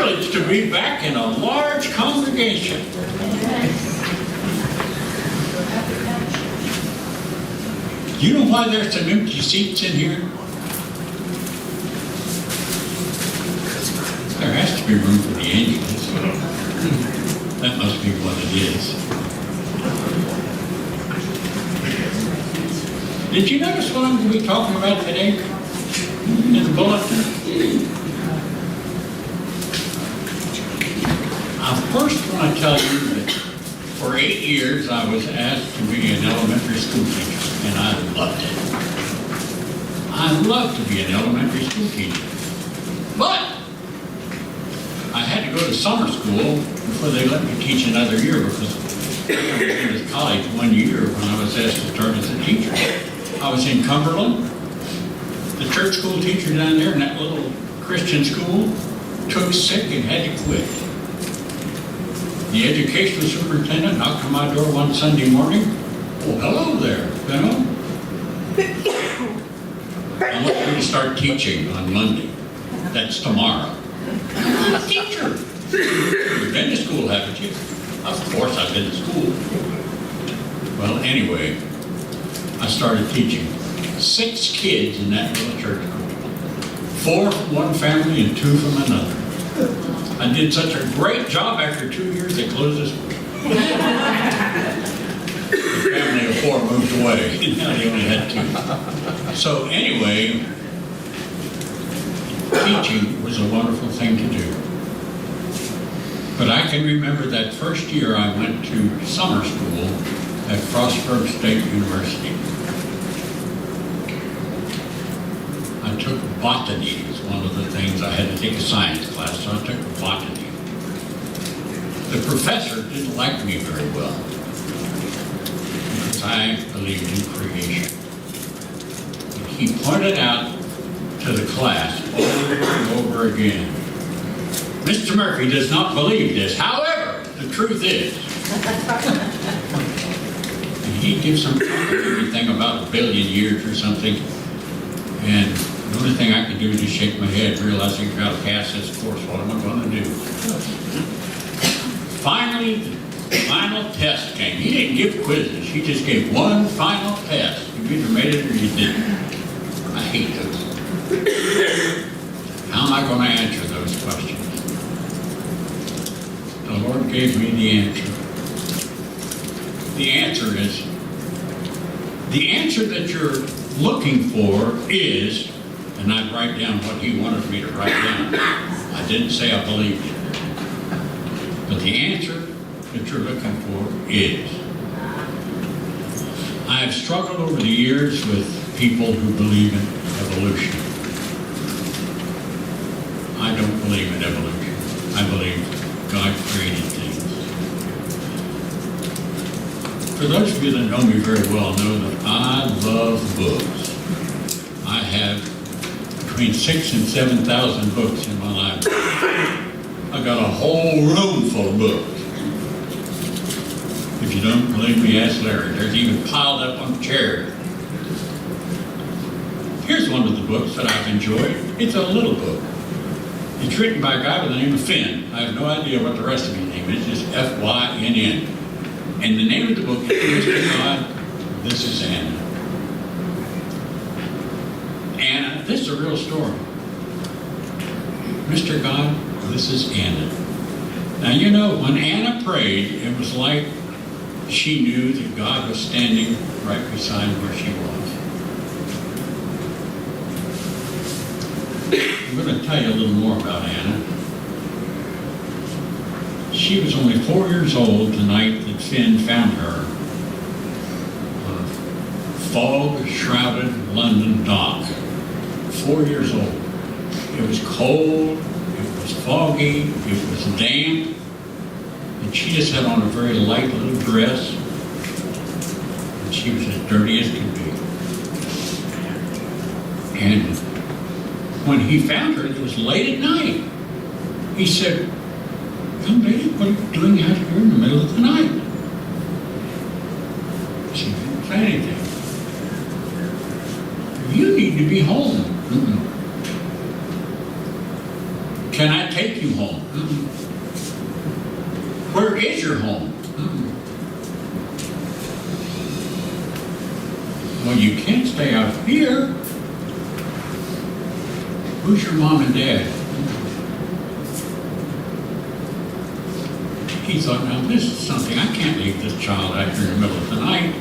privilege to be back in a large congregation. Do you know why there's some empty seats in here? There has to be room for the angels. That must be what it is. Did you notice what I'm going to be talking about today in the bulletin? I first want to tell you that for 8 years I was asked to be an elementary school teacher, and I loved it. I loved to be an elementary school teacher. But I had to go to summer school before they let me teach another year, because I was in college 1 year when I was asked to start as a teacher. I was in Cumberland. The church school teacher down there in that little Christian school took sick and had to quit. The educational superintendent knocked on my door one Sunday morning. Oh, hello there, Benno. I want you to start teaching on Monday. That's tomorrow. I'm a teacher. You've been to school, haven't you? Of course I've been to school. Well, anyway, I started teaching 6 kids in that little church school. 4 from one family and 2 from another. I did such a great job. After 2 years, they closed the school. The family of 4 moved away. Now they only had 2. So anyway, teaching was a wonderful thing to do. But I can remember that first year I went to summer school at Frostburg State University. I took botany. It was one of the things. I had to take a science class, so I took botany. The professor didn't like me very well because I believed in creation. He pointed out to the class over and over again, Mr. Murphy does not believe this. However, the truth is. And he'd give some thing about 1 billion years or something. And the only thing I could do is just shake my head, realizing I've got to pass this course. What am I going to do? Finally, the final test came. He didn't give quizzes. He just gave one final test. You either made it or you didn't. I hate those. How am I going to answer those questions? The Lord gave me the answer. The answer that you're looking for is, and I'd write down what he wanted me to write down. I didn't say I believed it. But the answer that you're looking for is. I have struggled over the years with people who believe in evolution. I don't believe in evolution. I believe God created things. For those of you that know me very well know that I love books. I have between 6,000 and 7,000 books in my library. I've got a whole room full of books. If you don't believe me, ask Larry. There's even piled up on chairs. Here's one of the books that I've enjoyed. It's a little book. It's written by a guy by the name of Finn. I have no idea what the rest of his name is, just F-Y-N-N. And the name of the book is Mr. God, This is Anna. Anna, this is a real story. Mr. God, this is Anna. Now you know, when Anna prayed, it was like she knew that God was standing right beside where she was. I'm going to tell you a little more about Anna. She was only 4 years old the night that Finn found her on a fog-shrouded London dock. 4 years old. It was cold, it was foggy, it was damp, and she just had on a very light little dress, and she was as dirty as could be. And when he found her, it was late at night. He said, "Young lady, what are you doing out here in the middle of the night?" She didn't say anything. "You need to be home." Can I take you home? Where is your home? Well, you can't stay out here. Who's your mom and dad? He thought, now this is something, I can't leave this child out here in the middle of the night.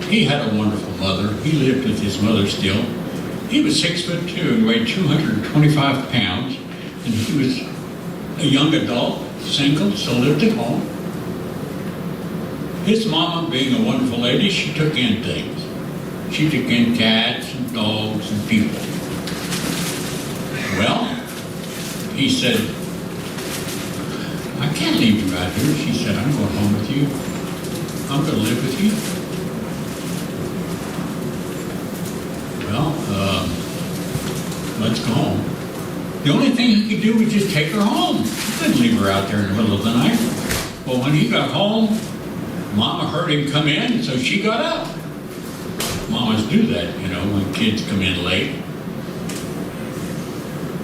He had a wonderful mother. He lived with his mother still. He was 6'2" and weighed 225 pounds. And he was a young adult, single, so lived at home. His mama, being a wonderful lady, she took in things. She took in cats and dogs and people. Well, he said, I can't leave you out here. She said, I'm going home with you. I'm going to live with you. Well, let's go home. The only thing he could do was just take her home. He couldn't leave her out there in the middle of the night. Well, when he got home, Mama heard him come in, so she got up. Mamas do that, you know, when kids come in late.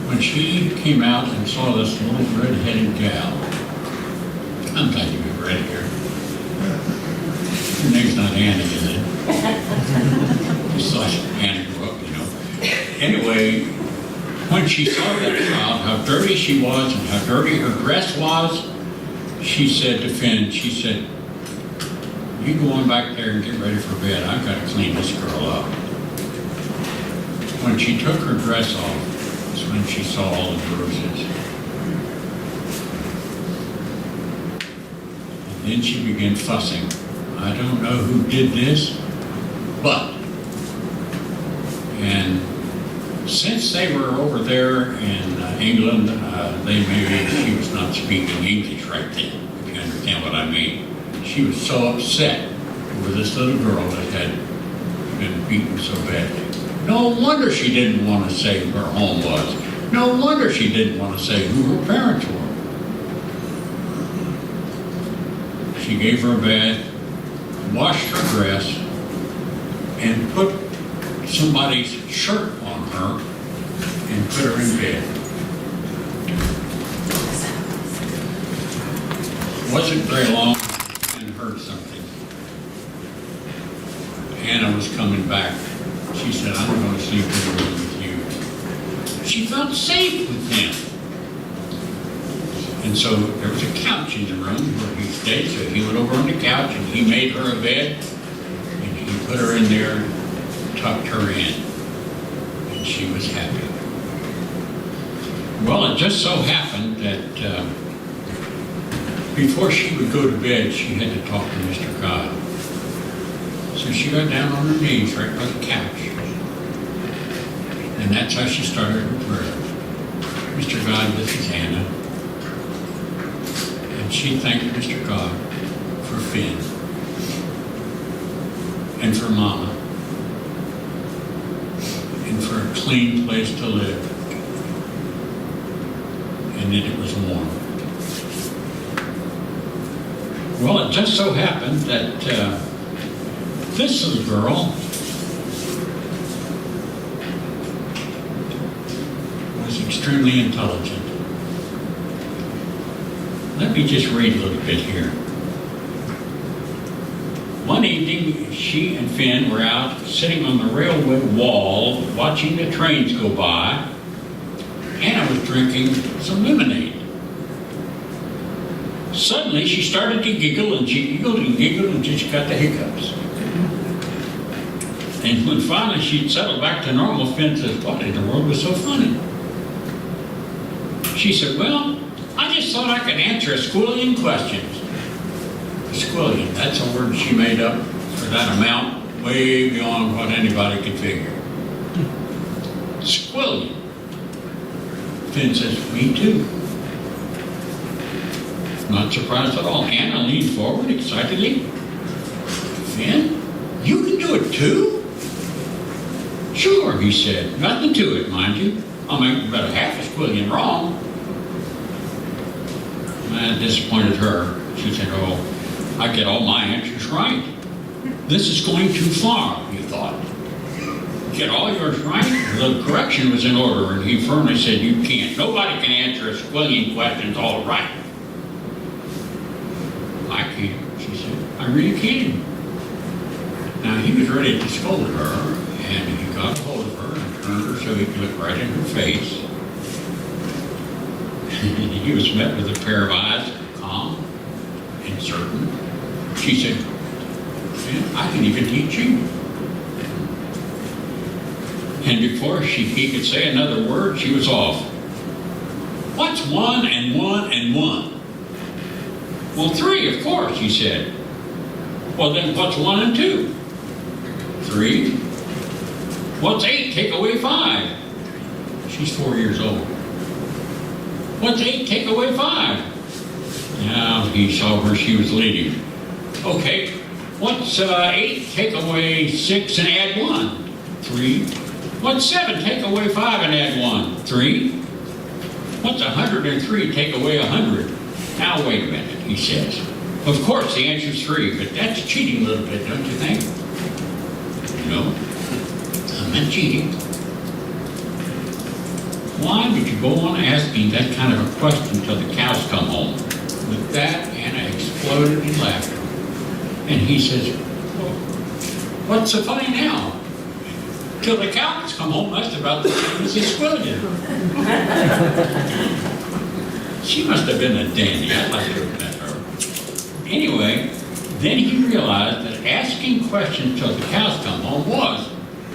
When she came out and saw this little red-headed gal, I'm glad you were red here. Your name's not Annie, is it? Just like Annie grew up, you know. Anyway, when she saw that child, how dirty she was and how dirty her dress was, she said to Finn, she said, you go on back there and get ready for bed. I've got to clean this girl up. When she took her dress off, that's when she saw all the bruises. And then she began fussing. I don't know who did this, but. And since they were over there in England, she was not speaking English right then, if you understand what I mean. She was so upset over this little girl that had been beaten so badly. No wonder she didn't want to say who her home was. No wonder she didn't want to say who her parents were. She gave her a bath, washed her dress, and put somebody's shirt on her and put her in bed. It wasn't very long and heard something. Anna was coming back. She said, I'm going to sleep in the room with you. She felt safe with him. And so there was a couch in the room where he stayed, so he went over on the couch and he made her a bed and he put her in there, tucked her in, and she was happy. Well, it just so happened that before she would go to bed, she had to talk to Mr. God. So she got down on her knees right by the couch. And that's how she started her prayer. Mr. God, this is Anna. And she thanked Mr. God for Finn and for Mama and for a clean place to live. And that it was warm. Well, it just so happened that this little girl was extremely intelligent. Let me just read a little bit here. One evening, she and Finn were out sitting on the railway wall watching the trains go by. Anna was drinking some lemonade. Suddenly, she started to giggle, and she giggled and giggled until she got the hiccups. And when finally she'd settled back to normal, Finn says, what in the world was so funny? She said, well, I just thought I could answer a squillion questions. A squillion, that's a word she made up for that amount, way beyond what anybody could figure. Squillion. Finn says, me too. Not surprised at all. Anna leaned forward excitedly. Finn, you can do it too? Sure, he said. Nothing to it, mind you. I'll make about a half a squillion wrong. That disappointed her. She said, oh, I get all my answers right. This is going too far, he thought. get all yours right? The correction was in order, and he firmly said, you can't. Nobody can answer a squillion questions all right. I can't, she said. I really can't. Now, he was ready to scold her, and he got a hold of her and turned her so he could look right in her face. He was met with a pair of eyes, calm and certain. She said, I can even teach you. And before he could say another word, she was off. What's 1 and 1 and 1? Well, 3, of course, he said. Well, then what's 1 and 2? 3. What's 8 take away 5? She's 4 years old. What's 8 take away 5? Now he saw where she was leading. Okay, what's 8 take away 6 and add 1? 3. What's 7 take away 5 and add 1? 3. What's 103 take away 100? Now wait a minute, he says. Of course the answer's 3, but that's cheating a little bit, don't you think? No, I'm not cheating. Why would you go on asking that kind of a question till the cows come home? With that, Anna exploded in laughter. And he says, well, what's so funny now? Till the cows come home, that's about the same as his squillion. She must have been a dandy. I'd like to have met her. Anyway, then he realized that asking questions till the cows come home was,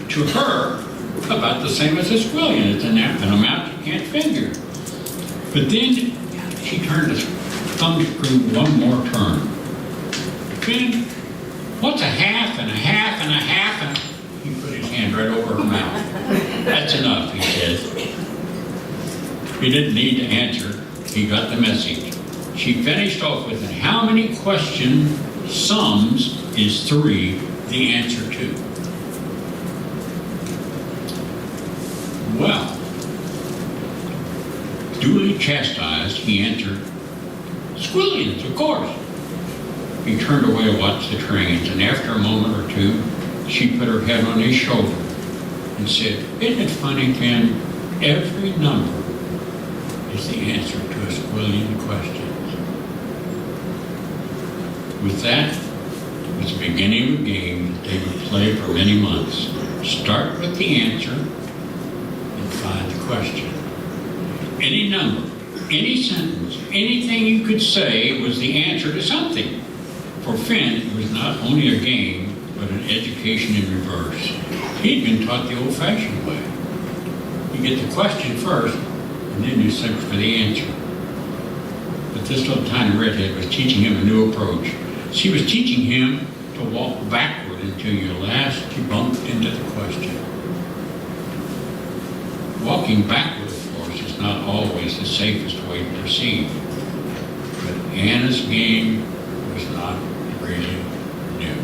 to her, about the same as a squillion. It's an amount you can't figure. But then she turned the thumb screw one more turn. Then, what's a half and a half and a half? And he put his hand right over her mouth. That's enough, he said. He didn't need to answer. He got the message. She finished off with, and how many question sums is 3 the answer to? Well, duly chastised, he answered, squillions, of course. He turned away to watch the trains, and after a moment or two, she put her head on his shoulder and said, isn't it funny, Ken? Every number is the answer to a squillion questions. With that was the beginning of a game that they would play for many months. Start with the answer and find the question. Any number, any sentence, anything you could say was the answer to something. For Finn, it was not only a game, but an education in reverse. He'd been taught the old-fashioned way. You get the question first, and then you search for the answer. But this little tiny redhead was teaching him a new approach. She was teaching him to walk backward until you last bumped into the question. Walking backward, of course, is not always the safest way to proceed. But Anna's game was not really new.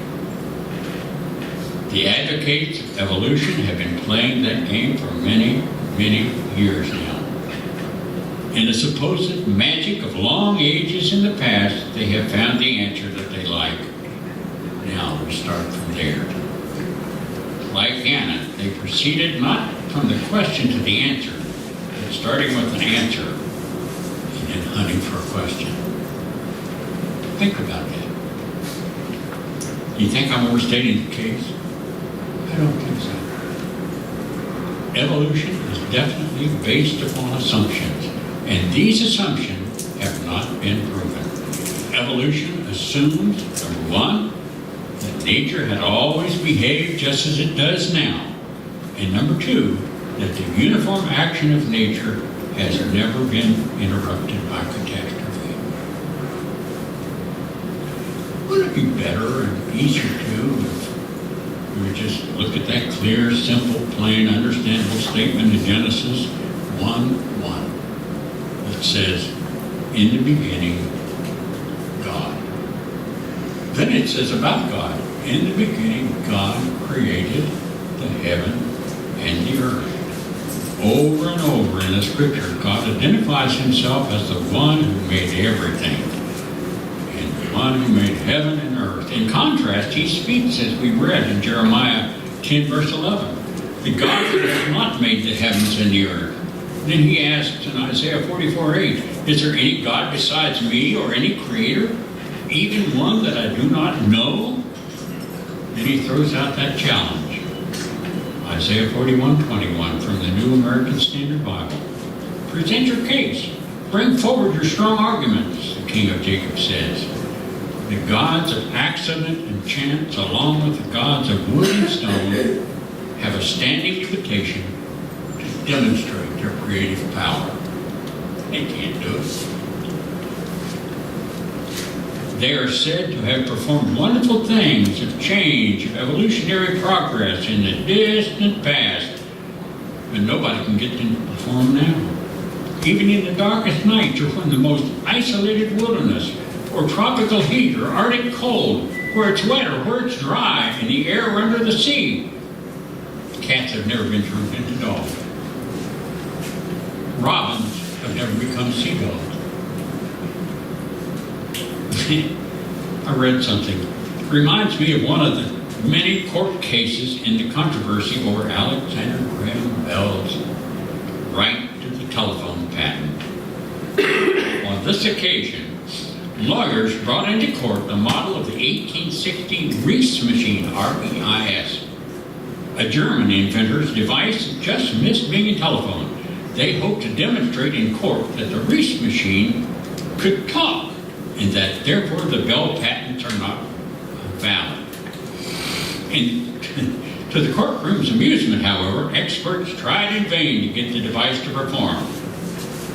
The advocates of evolution have been playing that game for many, many years now. In the supposed magic of long ages in the past, they have found the answer that they like. Now we start from there. Like Anna, they proceeded not from the question to the answer, but starting with an answer and then hunting for a question. Think about that. Do you think I'm overstating the case? I don't think so. Evolution is definitely based upon assumptions, and these assumptions have not been proven. Evolution assumes, number one, that nature had always behaved just as it does now, and number two, that the uniform action of nature has never been interrupted by catastrophe. Wouldn't it be better and easier too if we would just look at that clear, simple, plain, understandable statement in Genesis 1:1 that says, in the beginning, God. Then it says about God, in the beginning, God created the heaven and the earth. Over and over in the scripture, God identifies himself as the one who made everything, and the one who made heaven and earth. In contrast, he speaks, as we read in Jeremiah 10, verse 11, the God that has not made the heavens and the earth. Then he asks in Isaiah 44:8, is there any God besides me or any creator, even one that I do not know? Then he throws out that challenge. Isaiah 41:21 from the New American Standard Bible. Present your case. Bring forward your strong arguments, the King of Jacob says. The gods of accident and chance, along with the gods of wood and stone, have a standing invitation to demonstrate their creative power. They can't do it. They are said to have performed wonderful things of change, of evolutionary progress in the distant past, but nobody can get them to perform now. Even in the darkest nights, or when the most isolated wilderness, or tropical heat, or Arctic cold, where it's wet or where it's dry, in the air or under the sea, cats have never been turned into dogs. Robins have never become seagulls. I read something. It reminds me of one of the many court cases in the controversy over Alexander Graham Bell's right to the telephone patent. On this occasion, lawyers brought into court the model of the 1860 Reis machine, R-E-I-S, a German inventor's device that just missed being a telephone. They hoped to demonstrate in court that the Reis machine could talk, and that therefore the Bell patents are not valid. And to the courtroom's amusement, however, experts tried in vain to get the device to perform.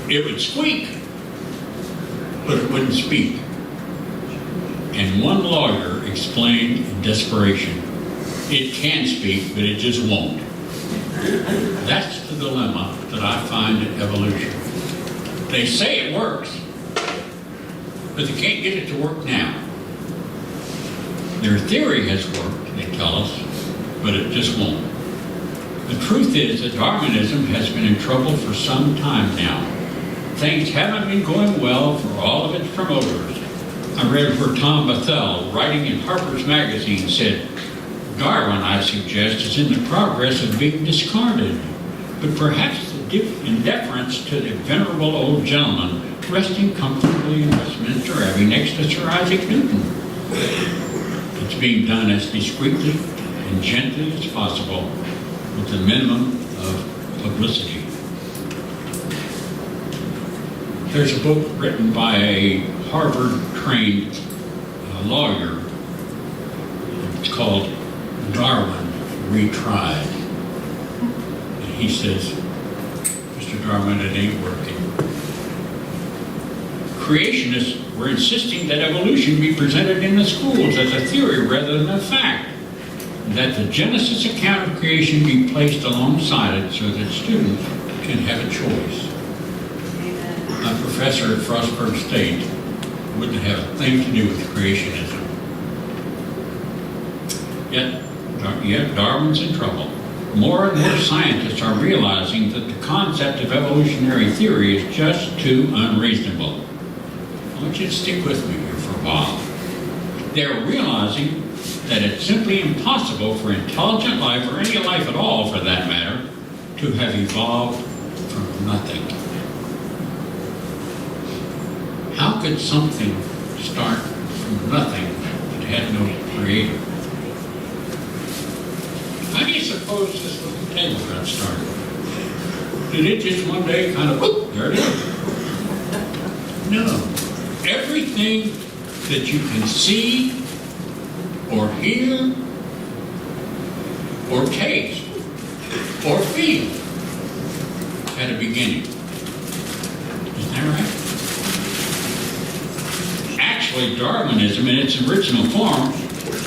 It would squeak, but it wouldn't speak. And one lawyer explained in desperation, it can speak, but it just won't. That's the dilemma that I find in evolution. They say it works, but they can't get it to work now. Their theory has worked, they tell us, but it just won't. The truth is that Darwinism has been in trouble for some time now. Things haven't been going well for all of its promoters. I read where Tom Bethel, writing in Harper's Magazine, said, Darwin, I suggest, is in the progress of being discarded, but perhaps in deference to the venerable old gentleman resting comfortably in Westminster Abbey next to Sir Isaac Newton. It's being done as discreetly and gently as possible with the minimum of publicity. There's a book written by a Harvard-trained lawyer. It's called Darwin Retried. And he says, Mr. Darwin, it ain't working. Creationists were insisting that evolution be presented in the schools as a theory rather than a fact, and that the Genesis account of creation be placed alongside it so that students can have a choice. A professor at Frostburg State wouldn't have a thing to do with creationism. Yet Darwin's in trouble. More and more scientists are realizing that the concept of evolutionary theory is just too unreasonable. I want you to stick with me here for a while. They're realizing that it's simply impossible for intelligent life, or any life at all for that matter, to have evolved from nothing. How could something start from nothing that had no creator? How do you suppose this little table got started? Did it just one day kind of, whoop, there it is? No. Everything that you can see or hear or taste or feel had a beginning. Isn't that right? Actually, Darwinism in its original form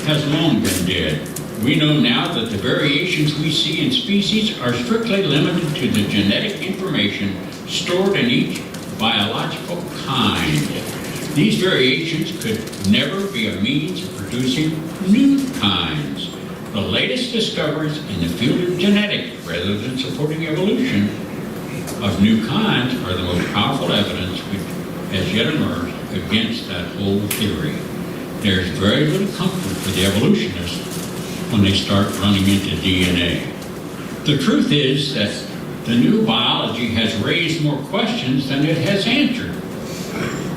has long been dead. We know now that the variations we see in species are strictly limited to the genetic information stored in each biological kind. These variations could never be a means of producing new kinds. The latest discoveries in the field of genetics, rather than supporting evolution of new kinds, are the most powerful evidence which has yet emerged against that whole theory. There's very little comfort for the evolutionists when they start running into DNA. The truth is that the new biology has raised more questions than it has answered.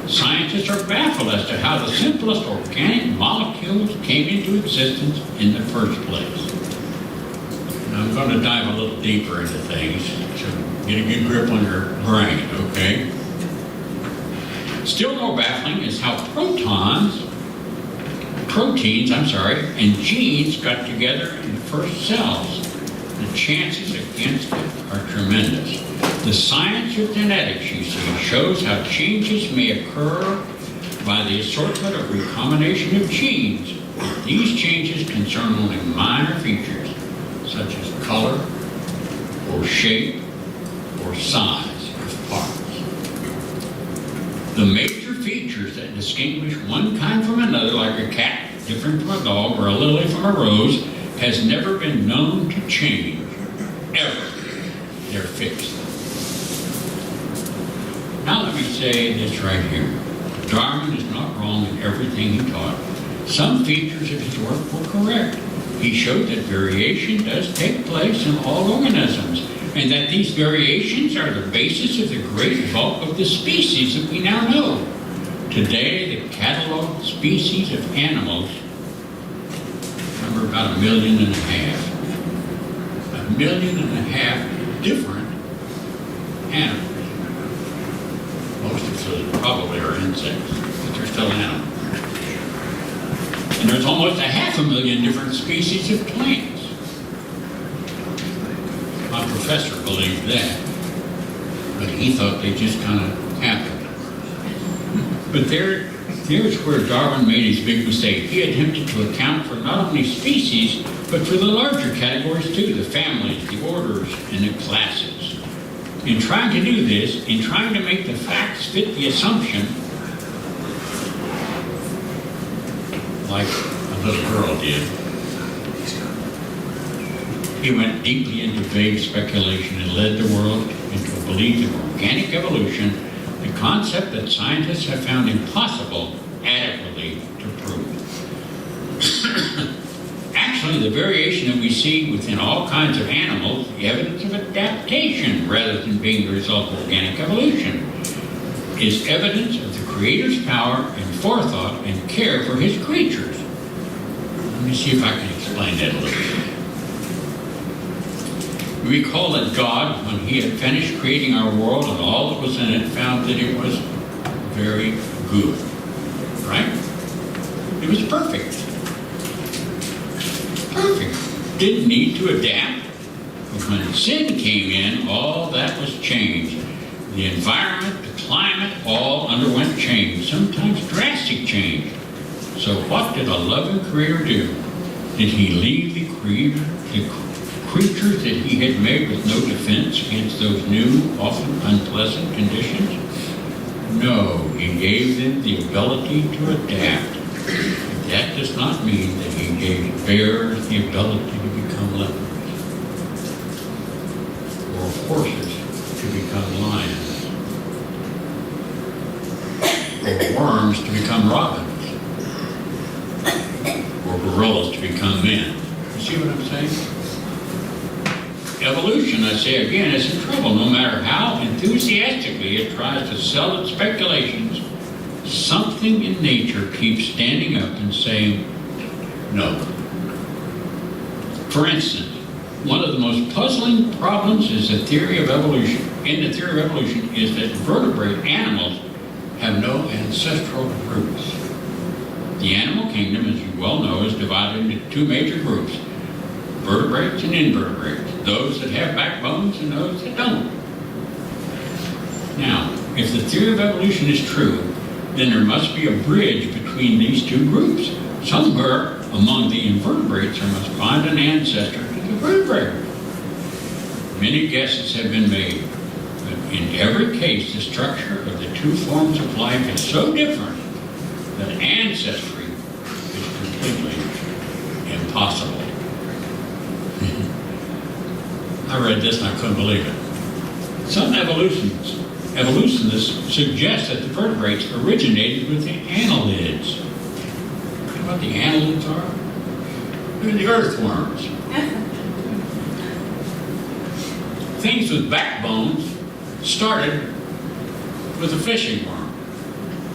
Scientists are baffled as to how the simplest organic molecules came into existence in the first place. And I'm going to dive a little deeper into things to get a good grip on your brain, okay? Still more baffling is how proteins, and genes got together in the first cells. The chances against it are tremendous. The science of genetics, you see, shows how changes may occur by the assortment or recombination of genes. These changes concern only minor features, such as color, or shape, or size of parts. The major features that distinguish one kind from another, like a cat different from a dog or a lily from a rose, has never been known to change, ever. They're fixed. Now let me say this right here. Darwin is not wrong in everything he taught. Some features of his work were correct. He showed that variation does take place in all organisms, and that these variations are the basis of the great bulk of the species that we now know. Today, the cataloged species of animals number about 1.5 million. 1.5 million different animals. Most of those probably are insects, but they're still animals. And there's almost 500,000 different species of plants. My professor believed that, but he thought they just kind of happened. But there's where Darwin made his big mistake. He attempted to account for not only species, but for the larger categories too, the families, the orders, and the classes. In trying to do this, in trying to make the facts fit the assumption, like a little girl did, he went deeply into vague speculation and led the world into a belief in organic evolution, the concept that scientists have found impossible adequately to prove. Actually, the variation that we see within all kinds of animals is evidence of adaptation rather than being the result of organic evolution, is evidence of the Creator's power and forethought and care for his creatures. Let me see if I can explain that a little bit. We recall that God, when he had finished creating our world and all that was in it, found that it was very good. Right? It was perfect. Perfect. Didn't need to adapt. But when sin came in, all that was changed. The environment, the climate, all underwent change, sometimes drastic change. So what did a loving Creator do? Did he leave the creatures that he had made with no defense against those new, often unpleasant conditions? No, he gave them the ability to adapt. That does not mean that he gave bears the ability to become leopards, or horses to become lions, or worms to become robins, or gorillas to become men. You see what I'm saying? Evolution, I say again, is in trouble. No matter how enthusiastically it tries to sell its speculations, something in nature keeps standing up and saying no. For instance, one of the most puzzling problems is the theory of evolution. In the theory of evolution is that vertebrate animals have no ancestral roots. The animal kingdom, as you well know, is divided into two major groups: vertebrates and invertebrates. Those that have backbones and those that don't. Now, if the theory of evolution is true, then there must be a bridge between these two groups. Somewhere among the invertebrates, there must find an ancestor to the vertebrate. Many guesses have been made, but in every case, the structure of the two forms of life is so different that ancestry is completely impossible. I read this and I couldn't believe it. Some evolutionists suggest that the vertebrates originated with the annelids. You know what the annelids are? They're the earthworms. things with backbones started with a fishing worm.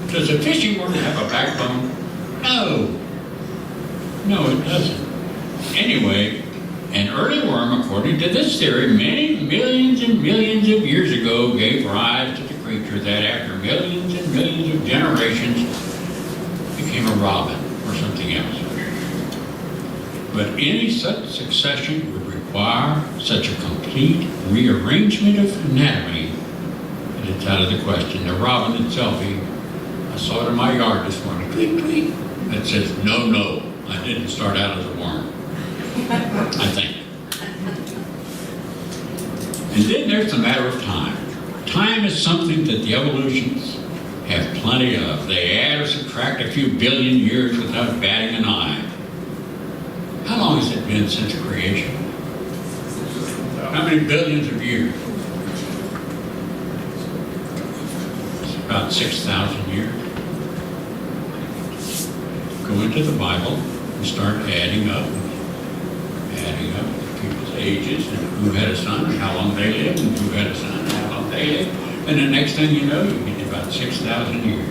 Does a fishing worm have a backbone? No. No, it doesn't. Anyway, an early worm, according to this theory, many millions and millions of years ago gave rise to the creature that after millions and millions of generations became a robin or something else. But any such succession would require such a complete rearrangement of anatomy that it's out of the question. The robin itself, I saw it in my yard this morning, tweet, tweet. It says, no, no, I didn't start out as a worm, I think. And then there's the matter of time. Time is something that the evolutionists have plenty of. They add or subtract a few billion years without batting an eye. How long has it been since creation? How many billions of years? It's about 6,000 years. Go into the Bible and start adding up people's ages and who had a son and how long they lived and who had a son and how long they lived. And the next thing you know, you get to about 6,000 years.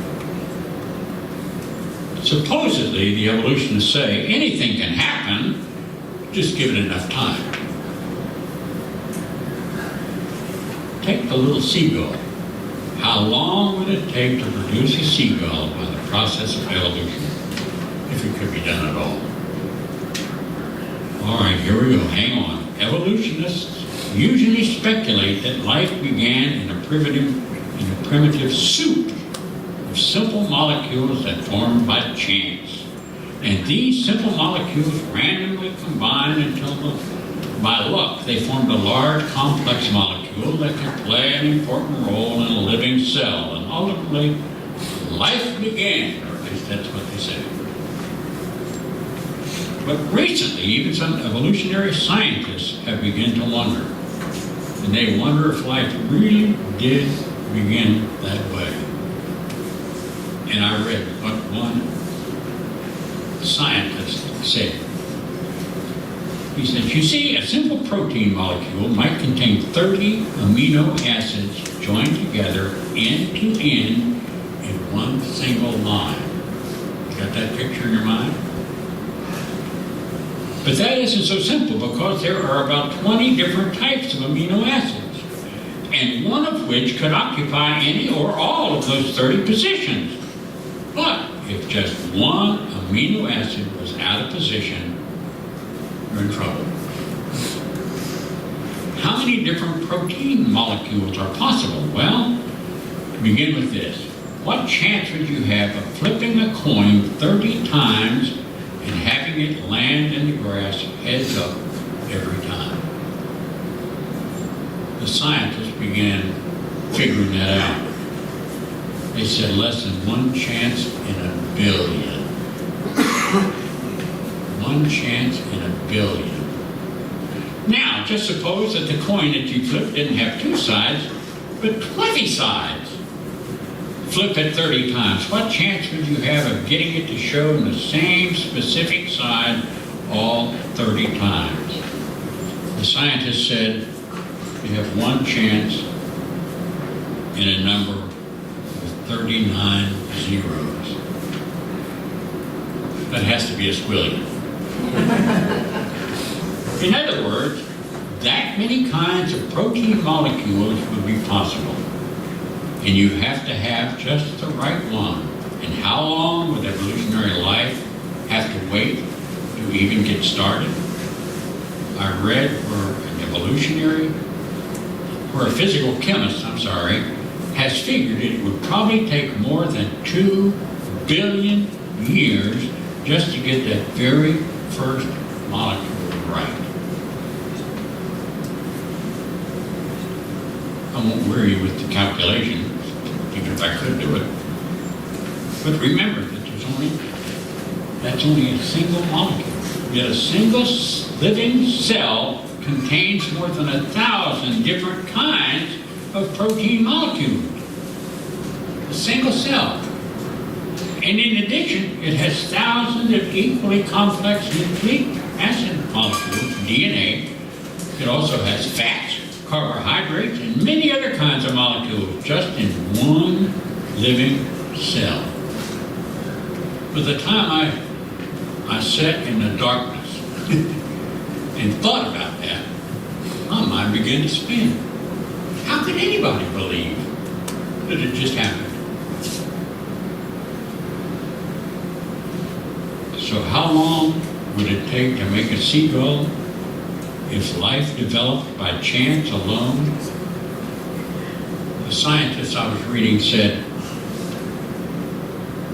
Supposedly, the evolutionists say anything can happen, just give it enough time. Take the little seagull. How long would it take to produce a seagull by the process of evolution, if it could be done at all? All right, here we go. Hang on. Evolutionists usually speculate that life began in a primitive soup of simple molecules that formed by chance. And these simple molecules randomly combined until, by luck, they formed a large, complex molecule that could play an important role in a living cell. And ultimately, life began, or at least that's what they say. But recently, even some evolutionary scientists have begun to wonder. And they wonder if life really did begin that way. And I read what one scientist said. He said, you see, a simple protein molecule might contain 30 amino acids joined together end to end in one single line. You got that picture in your mind? But that isn't so simple because there are about 20 different types of amino acids, and one of which could occupy any or all of those 30 positions. But if just one amino acid was out of position, you're in trouble. How many different protein molecules are possible? Well, to begin with this, what chance would you have of flipping a coin 30 times and having it land in the grass heads up every time? The scientists began figuring that out. They said less than one chance in a billion. One chance in a billion. Now, just suppose that the coin that you flipped didn't have 2 sides, but 20 sides. Flip it 30 times. What chance would you have of getting it to show in the same specific side all 30 times? The scientists said you have one chance in a number with 39 zeros. That has to be a squillion. In other words, that many kinds of protein molecules would be possible. And you have to have just the right one. And how long would evolutionary life have to wait to even get started? I read where a physical chemist, has figured it would probably take more than 2 billion years just to get that very first molecule right. I won't worry you with the calculations, even if I could do it. But remember that that's only a single molecule. Yet a single living cell contains more than 1,000 different kinds of protein molecules. A single cell. And in addition, it has thousands of equally complex nucleic acid molecules, DNA. It also has fats, carbohydrates, and many other kinds of molecules just in one living cell. By the time I sat in the darkness and thought about that, my mind began to spin. How could anybody believe that it just happened? So how long would it take to make a seagull if life developed by chance alone? The scientist I was reading said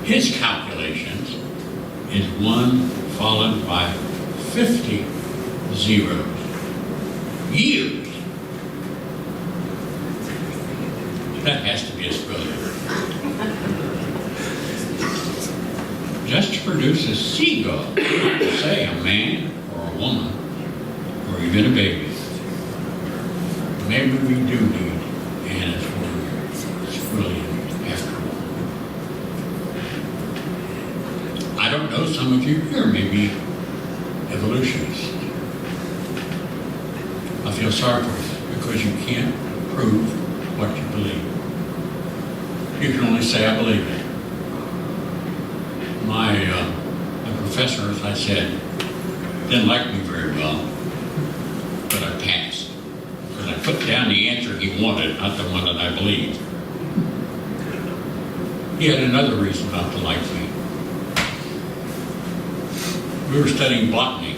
his calculations is 1 followed by 50 zeros. Years. That has to be a spelling. Just to produce a seagull, not to say a man or a woman or even a baby. Maybe we do need Anna's word. It's brilliant after all. I don't know, some of you here may be evolutionists. I feel sorry for you because you can't prove what you believe. You can only say, I believe it. My professor, as I said, didn't like me very well, but I passed. Because I put down the answer he wanted, not the one that I believed. He had another reason not to like me. We were studying botany.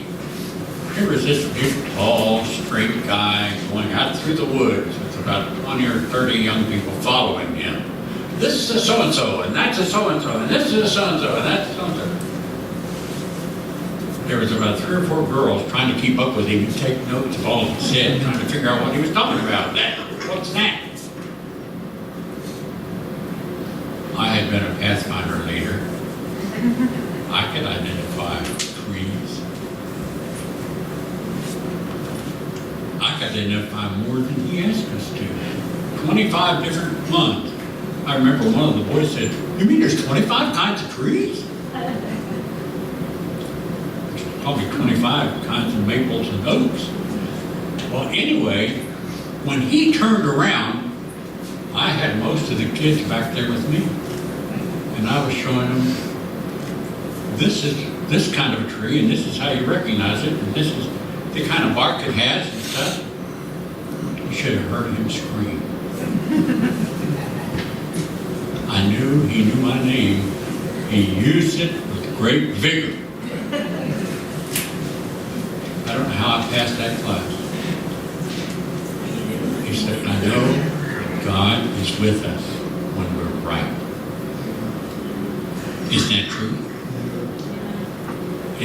There was this big, tall, straight guy going out through the woods with about 20 or 30 young people following him. This is a so-and-so, and that's a so-and-so, and this is a so-and-so, and that's a so-and-so. There was about 3 or 4 girls trying to keep up with him and take notes of all he said, trying to figure out what he was talking about. What's that? I had been a Pathfinder leader. I could identify trees. I could identify more than he asked us to. 25 different ones. I remember one of the boys said, "You mean there's 25 kinds of trees?" There's probably 25 kinds of maples and oaks. Well, anyway, when he turned around, I had most of the kids back there with me. And I was showing them, this is this kind of a tree, and this is how you recognize it, and this is the kind of bark it has and stuff. You should have heard him scream. I knew he knew my name. He used it with great vigor. I don't know how I passed that class. He said, I know God is with us when we're right. Isn't that true?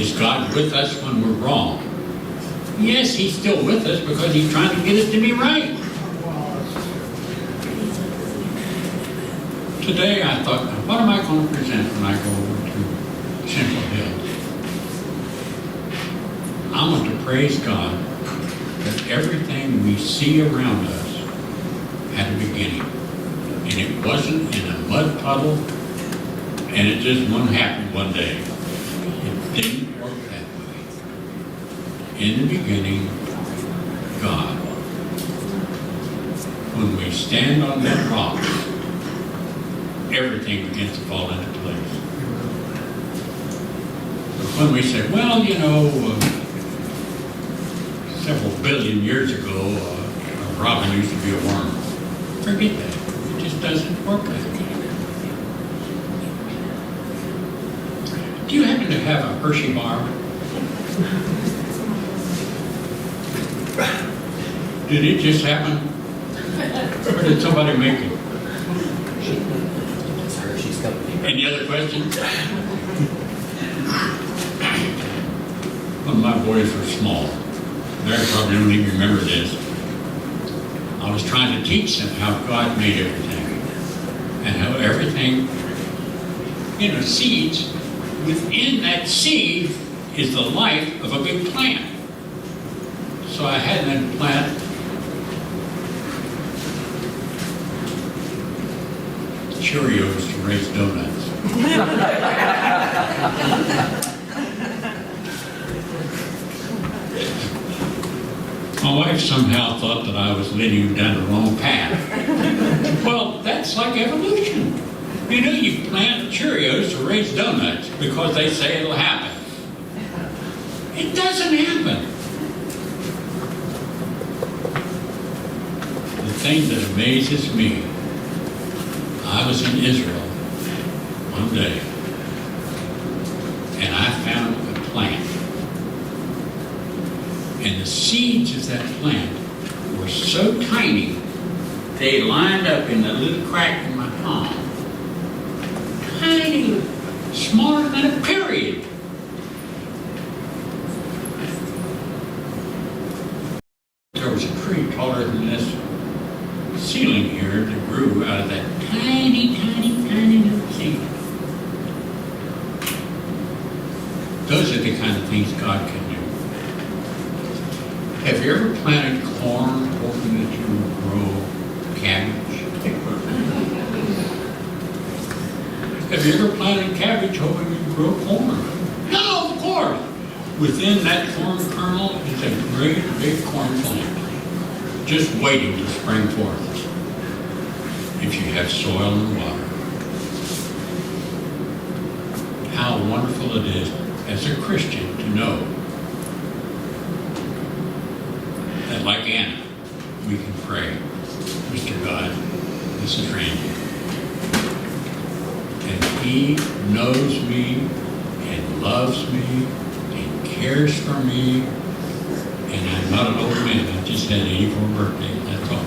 Is God with us when we're wrong? Yes, he's still with us because he's trying to get us to be right. Today I thought, what am I going to present when I go over to Central Hills? I want to praise God that everything we see around us had a beginning. And it wasn't in a mud puddle, and it just wouldn't happen one day. It didn't work that way. In the beginning, God. When we stand on that rock, everything begins to fall into place. But when we say, well, you know, several billion years ago, a robin used to be a worm. Forget that. It just doesn't work that way. Do you happen to have a Hershey bar? Did it just happen? Or did somebody make it? It's Hershey's company. Any other questions? When my boys were small, they probably don't even remember this. I was trying to teach them how God made everything. And how everything, you know, seeds, within that seed is the life of a big plant. So I had them plant Cheerios to raise donuts. My wife somehow thought that I was leading him down the wrong path. Well, that's like evolution. You know, you plant Cheerios to raise donuts because they say it'll happen. It doesn't happen. The thing that amazes me, I was in Israel one day, and I found a plant. And the seeds of that plant were so tiny, they lined up in a little crack in my palm. Tiny, smaller than a period. There was a tree taller than this ceiling here that grew out of that tiny little seed. Those are the kind of things God can do. Have you ever planted corn hoping that you will grow cabbage? Have you ever planted cabbage hoping you grow corn? No, of course. Within that corn kernel is a great big corn plant, just waiting to spring forth if you have soil and water. How wonderful it is as a Christian to know that, like Anna, we can pray, Mr. God, this is Randy. And He knows me and loves me and cares for me. And I'm not an old man, I just had 84 birthday, that's all.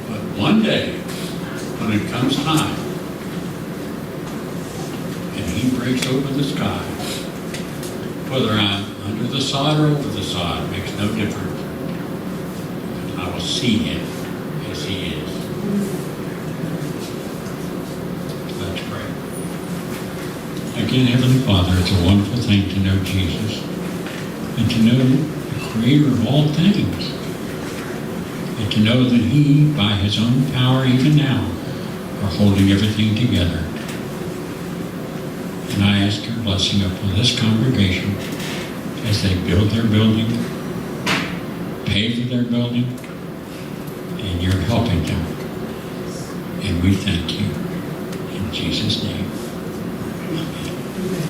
But one day, when it comes time, and He breaks open the sky, whether I'm under the sod or over the sod, makes no difference. I will see Him as He is. Let's pray. Again, Heavenly Father, it's a wonderful thing to know Jesus and to know the Creator of all things, and to know that He, by His own power even now, are holding everything together. And I ask Your blessing upon this congregation as they build their building, pay for their building, and You're helping them. And we thank You in Jesus' name.